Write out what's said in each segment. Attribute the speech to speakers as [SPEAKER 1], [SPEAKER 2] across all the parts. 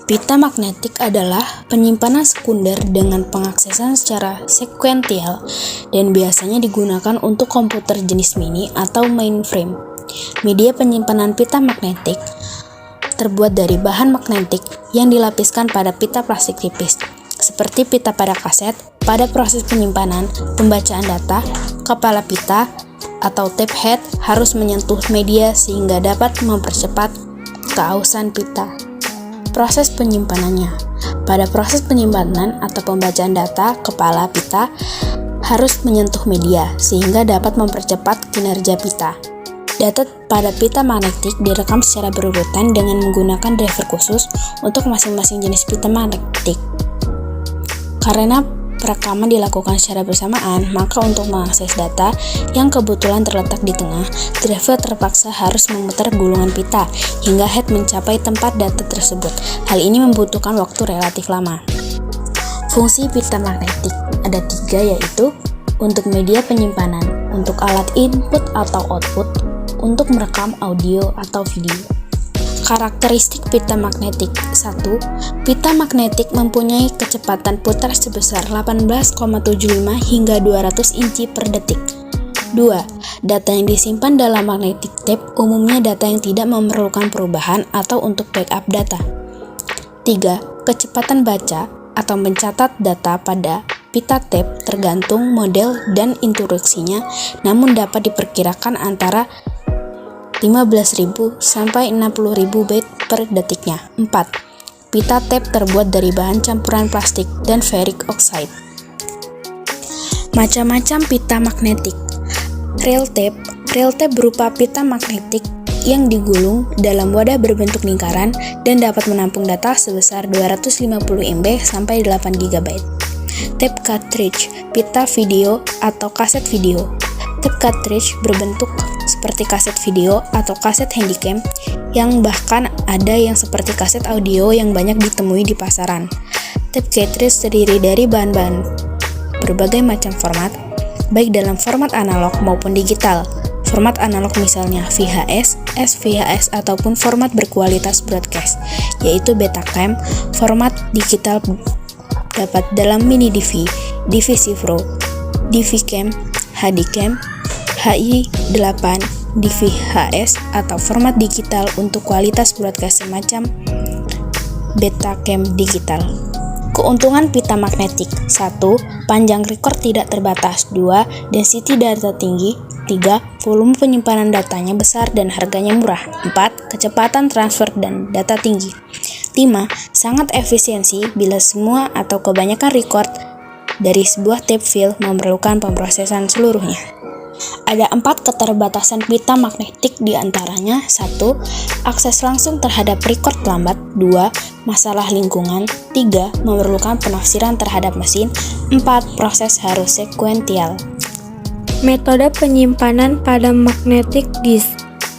[SPEAKER 1] Pita magnetik adalah penyimpanan sekunder dengan pengaksesan secara sekuensial dan biasanya digunakan untuk komputer jenis mini atau mainframe. Media penyimpanan pita magnetik terbuat dari bahan magnetik yang dilapiskan pada pita plastik tipis, seperti pita pada kaset. Pada proses penyimpanan, pembacaan data, kepala pita atau tape head harus menyentuh media sehingga dapat mempercepat keausan pita. Proses penyimpanannya. Pada proses penyimpanan atau pembacaan data, kepala pita harus menyentuh media sehingga dapat mempercepat kinerja pita. Data pada pita magnetik direkam secara berurutan dengan menggunakan driver khusus untuk masing-masing jenis pita magnetik. Karena perekaman dilakukan secara bersamaan, maka untuk mengakses data yang kebetulan terletak di tengah, driver terpaksa harus memutar gulungan pita hingga head mencapai tempat data tersebut. Hal ini membutuhkan waktu relatif lama. Fungsi pita magnetik ada 3, yaitu untuk media penyimpanan, untuk alat input atau output, untuk merekam audio atau video. Karakteristik pita magnetik. 1. Pita magnetik mempunyai kecepatan putar sebesar 18,75 hingga 200 inci per detik. 2. Data yang disimpan dalam magnetic tape umumnya data yang tidak memerlukan perubahan atau untuk backup data. 3. Kecepatan baca atau mencatat data pada pita tape tergantung model dan instruksinya, namun dapat diperkirakan antara 15.000 sampai 60.000 byte per detiknya. 4. Pita tape terbuat dari bahan campuran plastik dan ferric oxide. Macam-macam pita magnetik. Real tape berupa pita magnetik yang digulung dalam wadah berbentuk lingkaran dan dapat menampung data sebesar 250 MB sampai 8 GB. Tape cartridge, pita video atau kaset video. Tape cartridge berbentuk seperti kaset video atau kaset handycam, yang bahkan ada yang seperti kaset audio yang banyak ditemui di pasaran. Tape cartridge terdiri dari bahan-bahan berbagai macam format, baik dalam format analog maupun digital. Format analog misalnya VHS, SVHS ataupun format berkualitas broadcast, yaitu Betacam. Format digital dapat dalam mini DV, DVC Pro, DVCam, HDcam, HI8, DVHS atau format digital untuk kualitas broadcast semacam Betacam digital. Keuntungan pita magnetik. 1. Panjang record tidak terbatas. 2. Density data tinggi. 3. Volume penyimpanan datanya besar dan harganya murah. 4. Kecepatan transfer dan data tinggi. 5. Sangat efisiensi bila semua atau kebanyakan record dari sebuah tape file memerlukan pemrosesan seluruhnya. Ada 4 keterbatasan pita magnetik diantaranya. 1. Akses langsung terhadap record lambat. 2. Masalah lingkungan. 3. Memerlukan penafsiran terhadap mesin. 4. Proses harus sekuensial.
[SPEAKER 2] Metode penyimpanan pada magnetic disk.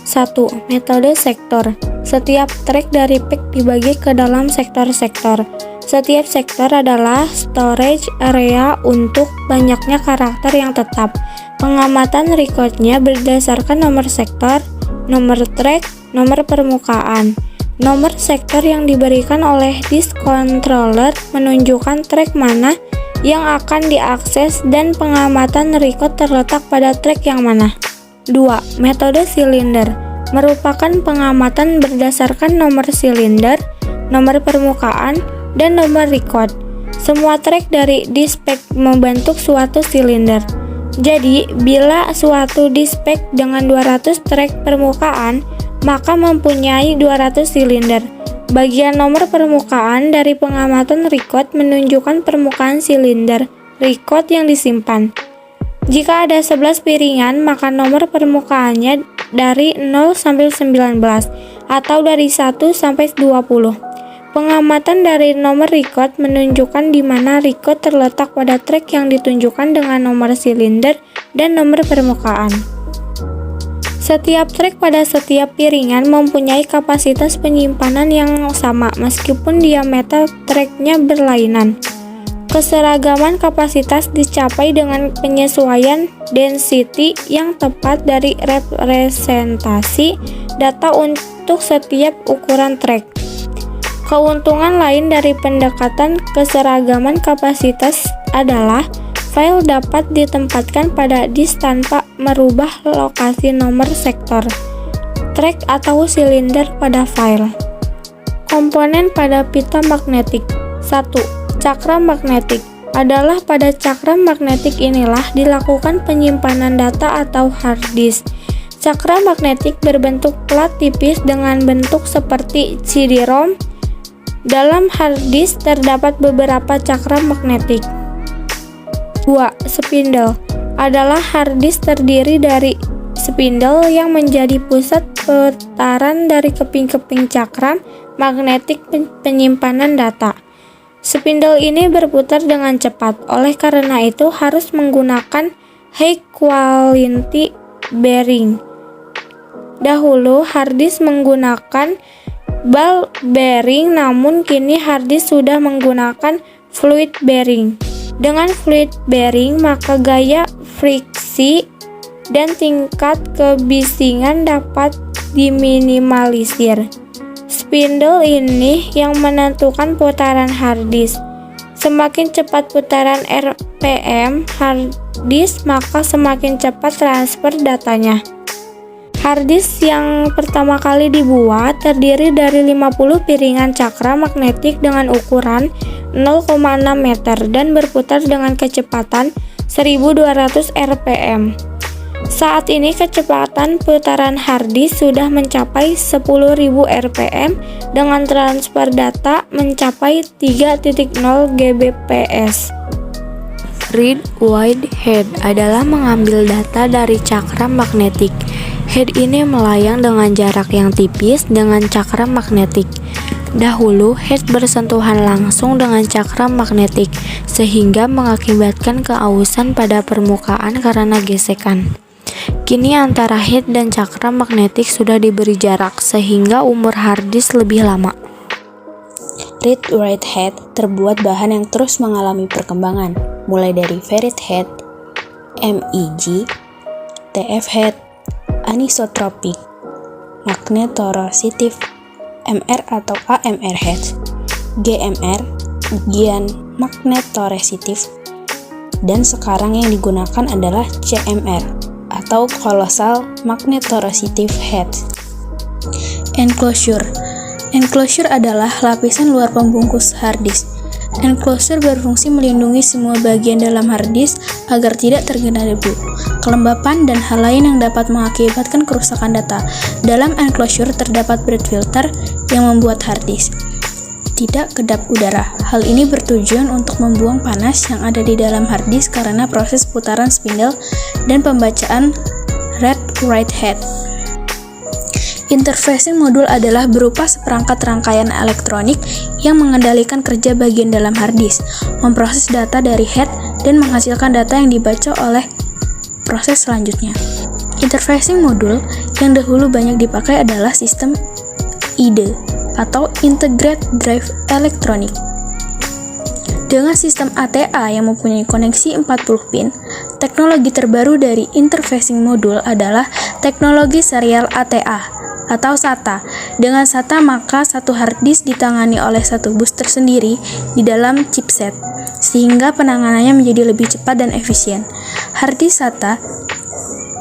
[SPEAKER 2] 1. Metode sektor. Setiap track dari pack dibagi ke dalam sektor-sektor. Setiap sektor adalah storage area untuk banyaknya karakter yang tetap. Pengamatan recordnya berdasarkan nomor sektor, nomor track, nomor permukaan. Nomor sektor yang diberikan oleh disk controller menunjukkan track mana yang akan diakses dan pengamatan record terletak pada track yang mana. 2. Metode silinder merupakan pengamatan berdasarkan nomor silinder, nomor permukaan, dan nomor record. Semua track dari disk pack membentuk suatu silinder. Jadi, bila suatu disk pack dengan 200 track permukaan, maka mempunyai 200 silinder. Bagian nomor permukaan dari pengamatan record menunjukkan permukaan silinder record yang disimpan. Jika ada 11 piringan, maka nomor permukaannya dari 0 sampai 19 atau dari 1 sampai 20. Pengamatan dari nomor record menunjukkan di mana record terletak pada track yang ditunjukkan dengan nomor silinder dan nomor permukaan. Setiap track pada setiap piringan mempunyai kapasitas penyimpanan yang sama meskipun diameter tracknya berlainan. Keseragaman kapasitas dicapai dengan penyesuaian density yang tepat dari representasi data untuk setiap ukuran track. Keuntungan lain dari pendekatan keseragaman kapasitas adalah file dapat ditempatkan pada disk tanpa merubah lokasi nomor sektor, track atau silinder pada file. Komponen pada pita magnetik. 1. Cakram magnetik adalah pada cakram magnetik inilah dilakukan penyimpanan data atau hard disk. Cakram magnetik berbentuk plat tipis dengan bentuk seperti CD-ROM. Dalam hard disk terdapat beberapa cakram magnetik. 2. Spindle adalah hard disk terdiri dari spindle yang menjadi pusat putaran dari keping-keping cakram magnetik penyimpanan data. Spindle ini berputar dengan cepat, oleh karena itu harus menggunakan high quality bearing. Dahulu hard disk menggunakan ball bearing, namun kini hard disk sudah menggunakan fluid bearing. Dengan fluid bearing, maka gaya friksi dan tingkat kebisingan dapat diminimalisir. Spindle ini yang menentukan putaran hard disk. Semakin cepat putaran RPM hard disk, maka semakin cepat transfer datanya. Hard disk yang pertama kali dibuat terdiri dari 50 piringan cakram magnetik dengan ukuran 0,6 meter dan berputar dengan kecepatan 1200 RPM. Saat ini kecepatan putaran hard disk sudah mencapai 10.000 RPM dengan transfer data mencapai 3.0 Gbps.
[SPEAKER 1] Read Wide Head adalah mengambil data dari cakram magnetik. Head ini melayang dengan jarak yang tipis dengan cakram magnetik. Dahulu, head bersentuhan langsung dengan cakram magnetik, sehingga mengakibatkan keausan pada permukaan karena gesekan. Kini antara head dan cakram magnetik sudah diberi jarak, sehingga umur hard disk lebih lama. Read Write Head terbuat bahan yang terus mengalami perkembangan, mulai dari ferrite head, MEG, TF head, anisotropic, magnetoresistive, MR atau AMR head, GMR, ujian magnetoresistive, dan sekarang yang digunakan adalah CMR atau colossal magnetoresistive head. Enclosure. Enclosure adalah lapisan luar pembungkus hard disk. Enclosure berfungsi melindungi semua bagian dalam hard disk agar tidak terkena debu, kelembapan, dan hal lain yang dapat mengakibatkan kerusakan data. Dalam enclosure terdapat breath filter yang membuat hard disk tidak kedap udara. Hal ini bertujuan untuk membuang panas yang ada di dalam hard disk karena proses putaran spindle dan pembacaan read-write head. Interfacing modul adalah berupa seperangkat rangkaian elektronik yang mengendalikan kerja bagian dalam hard disk, memproses data dari head, dan menghasilkan data yang dibaca oleh proses selanjutnya. Interfacing modul yang dahulu banyak dipakai adalah sistem IDE atau Integrated Drive Electronic. Dengan sistem ATA yang mempunyai koneksi 40 pin, teknologi terbaru dari interfacing modul adalah teknologi serial ATA atau SATA. Dengan SATA, maka satu hard disk ditangani oleh satu bus tersendiri di dalam chipset, sehingga penanganannya menjadi lebih cepat dan efisien. Hard disk SATA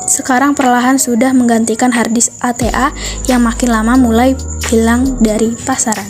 [SPEAKER 1] sekarang perlahan sudah menggantikan hard disk ATA yang makin lama mulai hilang dari pasaran.